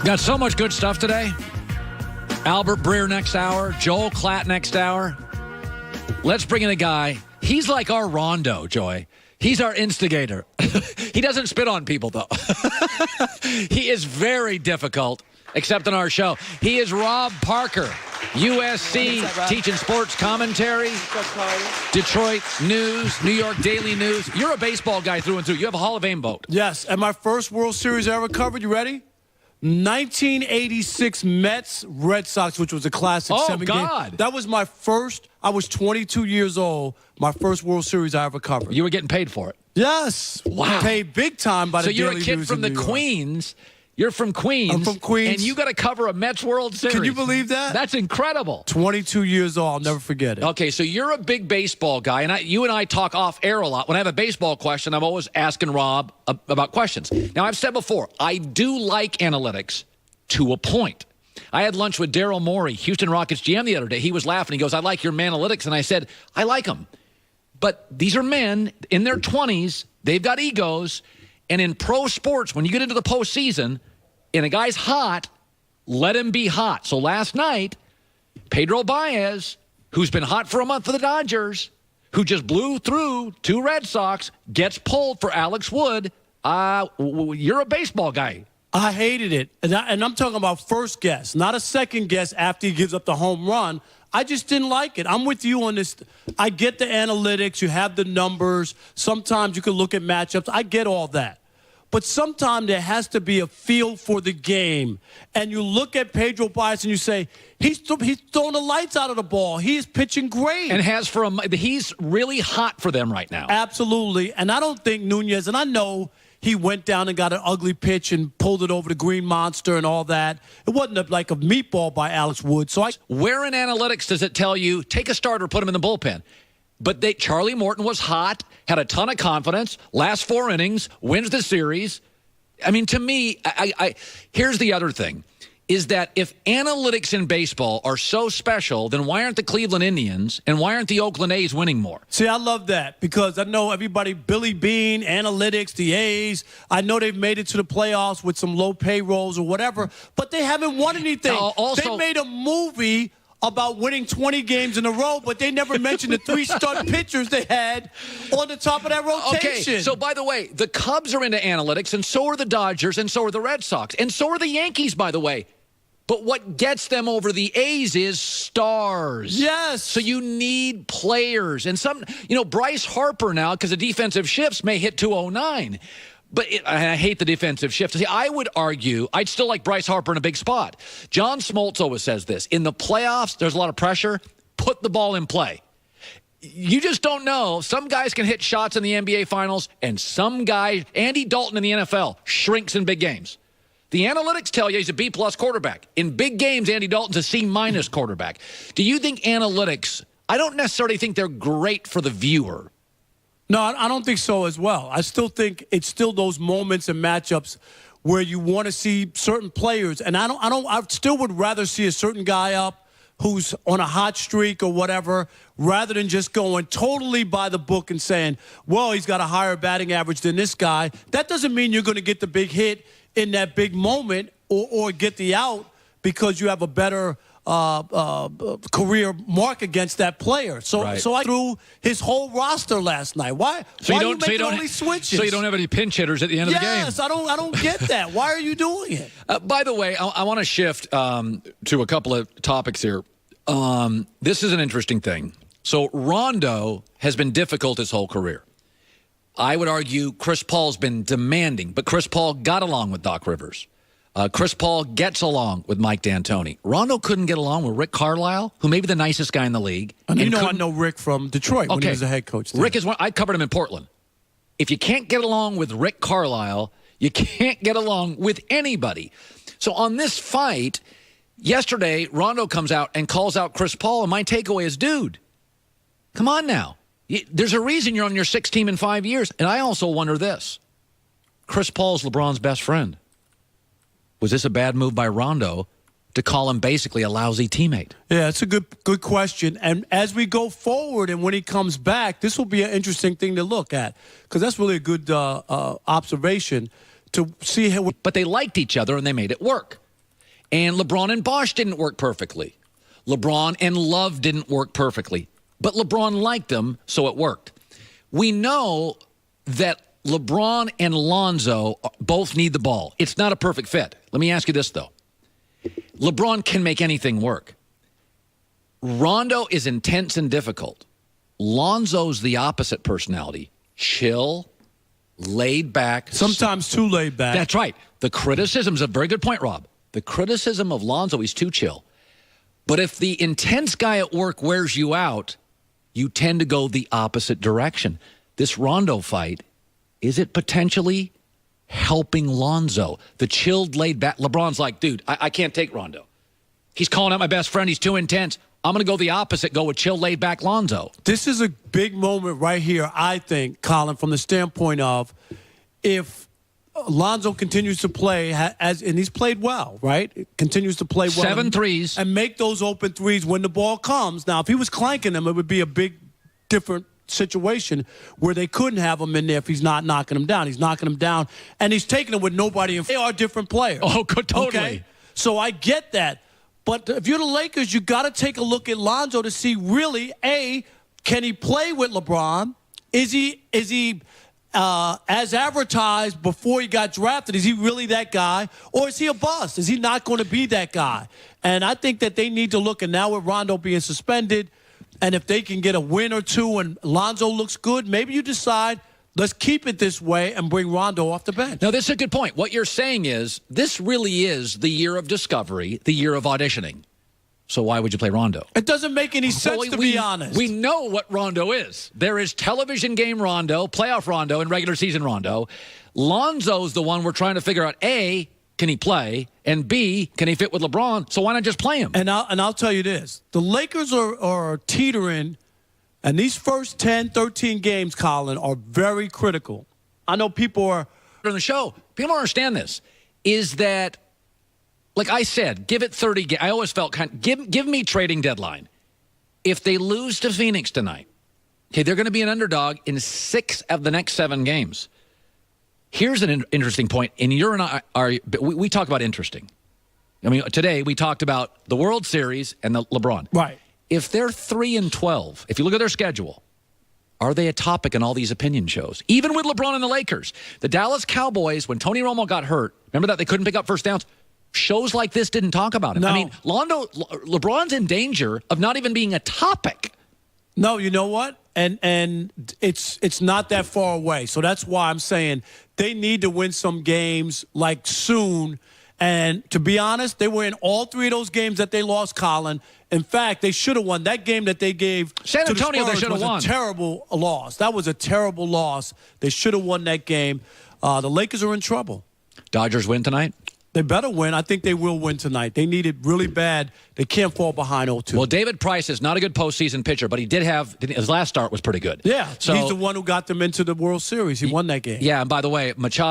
Got so much good stuff today. Albert Breer next hour. Joel Klatt next hour. Let's bring in a guy. He's like our Rondo, Joy. He's our instigator. He doesn't spit on people, though. He is very difficult, except on our show. He is Rob Parker, USC, teaching sports commentary, Detroit News, New York Daily News. You're a baseball guy through and through. You have a Hall of Fame vote. Yes, and my first World Series I ever covered, you ready? 1986 Mets Red Sox, which was a classic 7-game. God. That was my first. I was 22 years old. My first World Series I ever covered. You were getting paid for it. Yes. Wow. Paid big time by the Daily News. So you're a kid from the Queens. You're from Queens. I'm from Queens. And you got to cover a Mets World Series. Can you believe that? That's incredible. 22 years old. I'll never forget it. Okay, so you're a big baseball guy, and you and I talk off air a lot. When I have a baseball question, I'm always asking Rob about questions. Now, I've said before, I do like analytics to a point. I had lunch with Daryl Morey, Houston Rockets GM, the other day. He was laughing. He goes, I like your analytics. And I said, I like them. But these are men in their 20s. They've got egos. And in pro sports, when you get into the postseason and a guy's hot, let him be hot. So last night, Pedro Baez, who's been hot for a month for the Dodgers, who just blew through 2 Red Sox, gets pulled for Alex Wood. You're a baseball guy. I hated it. And I'm talking about first guess, not a second guess after he gives up the home run. I just didn't like it. I'm with you on this. I get the analytics. You have the numbers. Sometimes you can look at matchups. I get all that. But sometimes there has to be a feel for the game. And you look at Pedro Baez and you say, he's throwing the lights out of the ball. He is pitching great. And he's really hot for them right now. Absolutely. And I don't think Nunez, and I know he went down and got an ugly pitch and pulled it over the Green Monster and all that. It wasn't like a meatball by Alex Wood. Where in analytics does it tell you, take a starter, put him in the bullpen? But Charlie Morton was hot, had a ton of confidence, last 4 innings, wins the series. I mean, to me, here's the other thing, is that if analytics in baseball are so special, then why aren't the Cleveland Indians and why aren't the Oakland A's winning more? See, I love that because I know everybody, Billy Bean, analytics, the A's, I know they've made it to the playoffs with some low payrolls or whatever, but they haven't won anything. They made a movie about winning 20 games in a row, but they never mentioned the 3 stud pitchers they had on the top of that rotation. Okay, so by the way, the Cubs are into analytics, and so are the Dodgers, and so are the Red Sox, and so are the Yankees, by the way. But what gets them over the A's is stars. Yes. So you need players. And Bryce Harper now, because of defensive shifts, may hit 209. But I hate the defensive shift. See, I would argue I'd still like Bryce Harper in a big spot. John Smoltz always says this. In the playoffs, there's a lot of pressure. Put the ball in play. You just don't know. Some guys can hit shots in the NBA Finals, and some guy, Andy Dalton in the NFL, shrinks in big games. The analytics tell you he's a B-plus quarterback. In big games, Andy Dalton's a C- quarterback. Do you think analytics, I don't necessarily think they're great for the viewer. No, I don't think so as well. I still think it's still those moments and matchups where you want to see certain players. And I still would rather see a certain guy up who's on a hot streak or whatever, rather than just going totally by the book and saying, well, he's got a higher batting average than this guy. That doesn't mean you're going to get the big hit in that big moment or get the out because you have a better career mark against that player. So I threw his whole roster last night. Why are you making all these switches? So you don't have any pinch hitters at the end of the game. Yes, I don't get that. Why are you doing it? By the way, I want to shift to a couple of topics here. This is an interesting thing. So Rondo has been difficult his whole career. I would argue Chris Paul's been demanding, but Chris Paul got along with Doc Rivers. Chris Paul gets along with Mike D'Antoni. Rondo couldn't get along with Rick Carlisle, who may be the nicest guy in the league. And I know Rick from Detroit when he was a head coach there. Rick is one. I covered him in Portland. If you can't get along with Rick Carlisle, you can't get along with anybody. So on this fight, yesterday, Rondo comes out and calls out Chris Paul, and my takeaway is, dude, come on now. There's a reason you're on your 6th team in 5 years. And I also wonder this. Chris Paul's LeBron's best friend. Was this a bad move by Rondo to call him basically a lousy teammate? Yeah, it's a good question. And as we go forward and when he comes back, this will be an interesting thing to look at because that's really a good observation to see how. But they liked each other and they made it work. And LeBron and Bosh didn't work perfectly. LeBron and Love didn't work perfectly. But LeBron liked them, so it worked. We know that LeBron and Lonzo both need the ball. It's not a perfect fit. Let me ask you this, though. LeBron can make anything work. Rondo is intense and difficult. Lonzo's the opposite personality. Chill, laid back. Sometimes too laid back. That's right. The criticism's a very good point, Rob. The criticism of Lonzo, he's too chill. But if the intense guy at work wears you out, you tend to go the opposite direction. This Rondo fight, is it potentially helping Lonzo? The chilled, laid back. LeBron's like, dude, I can't take Rondo. He's calling out my best friend. He's too intense. I'm going to go the opposite, go with chill, laid back Lonzo. This is a big moment right here, I think, Colin, from the standpoint of if Lonzo continues to play, and he's played well, right? Continues to play well. 7 threes. And make those open threes when the ball comes. Now, if he was clanking them, it would be a big, different situation where they couldn't have him in there if he's not knocking them down. He's knocking them down, and he's taking them with nobody. They are different players. Oh, good, totally. Okay? So I get that. But if you're the Lakers, you got to take a look at Lonzo to see really, A, can he play with LeBron? Is he as advertised before he got drafted? Is he really that guy? Or is he a bust? Is he not going to be that guy? And I think that they need to look, and now with Rondo being suspended, and if they can get a win or two and Lonzo looks good, maybe you decide, let's keep it this way and bring Rondo off the bench. Now, this is a good point. What you're saying is this really is the year of discovery, the year of auditioning. So why would you play Rondo? It doesn't make any sense, to be honest. We know what Rondo is. There is television game Rondo, playoff Rondo, and regular season Rondo. Lonzo's the one we're trying to figure out, A, can he play? And B, can he fit with LeBron? So why not just play him? And I'll tell you this. The Lakers are teetering. And these first 10, 13 games, Colin, are very critical. I know people are... On the show, people don't understand this, is that, like I said, give it 30 games. I always felt give me trading deadline. If they lose to Phoenix tonight, okay, they're going to be an underdog in 6 of the next 7 games. Here's an interesting point, and you and I we talk about interesting. I mean, today we talked about the World Series and the LeBron. Right. If they're 3-12, if you look at their schedule, are they a topic in all these opinion shows? Even with LeBron and the Lakers. The Dallas Cowboys, when Tony Romo got hurt, remember that they couldn't pick up first downs? Shows like this didn't talk about him. No. I mean, LeBron's in danger of not even being a topic. No, you know what? And it's not that far away. So that's why I'm saying they need to win some games like soon. And to be honest, they were in all 3 of those games that they lost, Colin. In fact, they should have won. That game that they gave San Antonio, they should have won. Was a terrible loss. That was a terrible loss. They should have won that game. The Lakers are in trouble. Dodgers win tonight? They better win. I think they will win tonight. They need it really bad. They can't fall behind 0-2. Well, David Price is not a good postseason pitcher, but he did have his last start was pretty good. Yeah, so he's the one who got them into the World Series. He won that game. Yeah, and by the way, Machado.